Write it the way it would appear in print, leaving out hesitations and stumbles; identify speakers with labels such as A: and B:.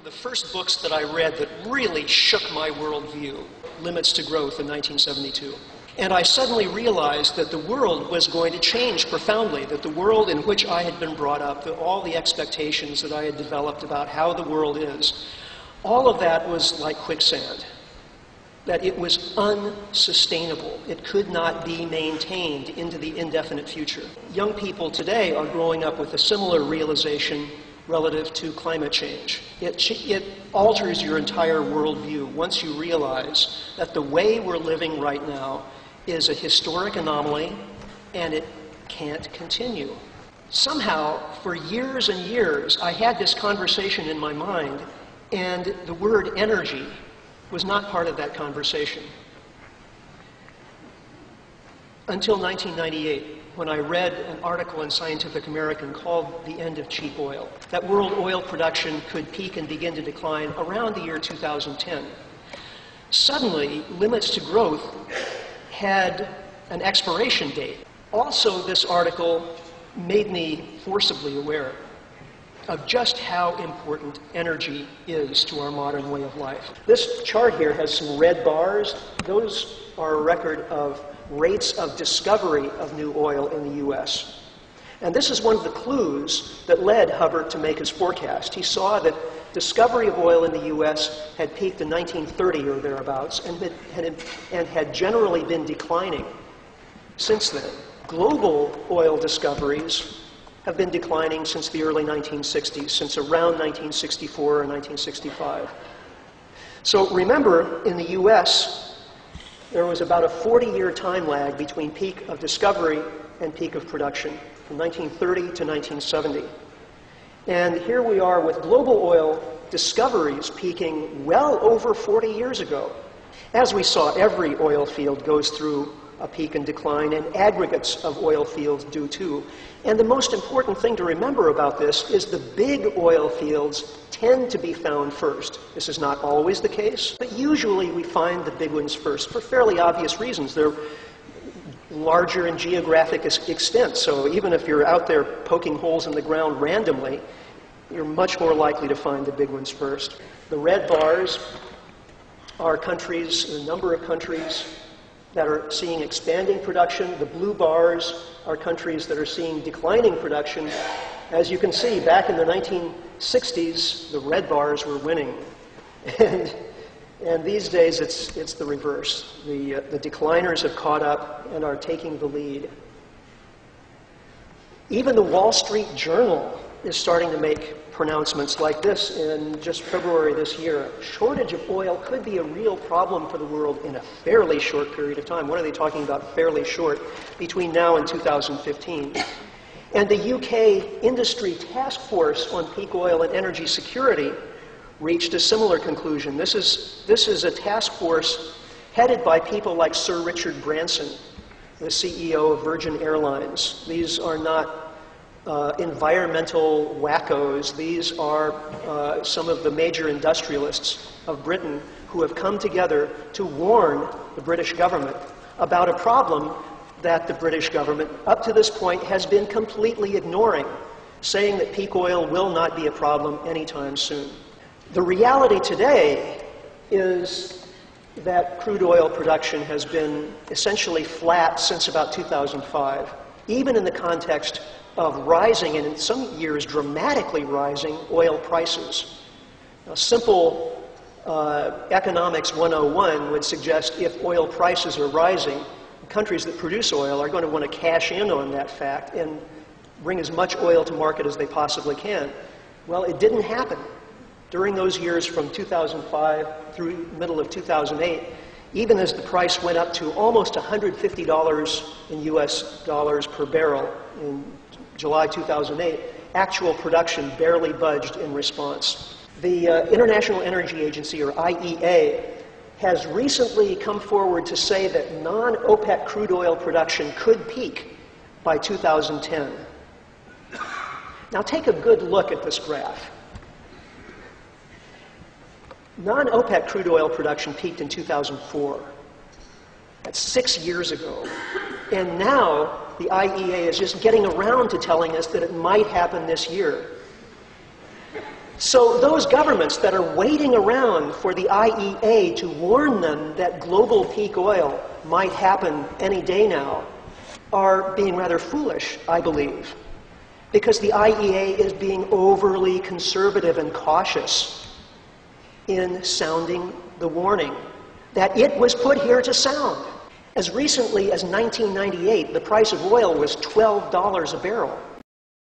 A: of the first books that I read that really shook my worldview, Limits to Growth in 1972. And I suddenly realized that the world was going to change profoundly, that the world in which I had been brought up, that all the expectations that I had developed about how the world is, all of that was like quicksand, that it was unsustainable. It could not be maintained into the indefinite future. Young people today are growing up with a similar realization relative to climate change. It alters your entire worldview once you realize that the way we're living right now is a historic anomaly and it can't continue. Somehow, for years and years, I had this conversation in my mind, and the word energy was not part of that conversation. Until 1998, when I read an article in Scientific American called The End of Cheap Oil, that world oil production could peak and begin to decline around the year 2010. Suddenly, Limits to Growth had an expiration date. Also, this article made me forcibly aware of just how important energy is to our modern way of life. This chart here has some red bars. Those are a record of rates of discovery of new oil in the US. And this is one of the clues that led Hubbard to make his forecast. He saw that discovery of oil in the US had peaked in 1930 or thereabouts and had generally been declining since then. Global oil discoveries have been declining since the early 1960s, since around 1964 or 1965. So remember, in the US, there was about a 40-year time lag between peak of discovery and peak of production, from 1930 to 1970. And here we are with global oil discoveries peaking well over 40 years ago. As we saw, every oil field goes through a peak and decline, and aggregates of oil fields do too. And the most important thing to remember about this is the big oil fields tend to be found first. This is not always the case, but usually we find the big ones first for fairly obvious reasons. They're larger in geographic extent, so even if you're out there poking holes in the ground randomly, you're much more likely to find the big ones first. The red bars are countries, a number of countries that are seeing expanding production. The blue bars are countries that are seeing declining production. As you can see, back in the 1960s, the red bars were winning. And these days, it's the reverse. The decliners have caught up and are taking the lead. Even the Wall Street Journal is starting to make pronouncements like this in just February this year. A shortage of oil could be a real problem for the world in a fairly short period of time. What are they talking about fairly short? Between now and 2015. And the UK Industry Task Force on Peak Oil and Energy Security reached a similar conclusion. This is a task force headed by people like Sir Richard Branson, the CEO of Virgin Airlines. These are not environmental wackos. These are some of the major industrialists of Britain who have come together to warn the British government about a problem that the British government, up to this point, has been completely ignoring, saying that peak oil will not be a problem anytime soon. The reality today is that crude oil production has been essentially flat since about 2005, even in the context of rising, and in some years dramatically rising, oil prices. Now, simple economics 101 would suggest if oil prices are rising, countries that produce oil are going to want to cash in on that fact and bring as much oil to market as they possibly can. Well, it didn't happen. During those years from 2005 through middle of 2008, even as the price went up to almost $150 in US dollars per barrel in July 2008, actual production barely budged in response. The International Energy Agency, or IEA, has recently come forward to say that non-OPEC crude oil production could peak by 2010. Now take a good look at this graph. Non-OPEC crude oil production peaked in 2004. That's 6 years ago. And now the IEA is just getting around to telling us that it might happen this year. So those governments that are waiting around for the IEA to warn them that global peak oil might happen any day now are being rather foolish, I believe, because the IEA is being overly conservative and cautious in sounding the warning that it was put here to sound. As recently as 1998, the price of oil was $12 a barrel.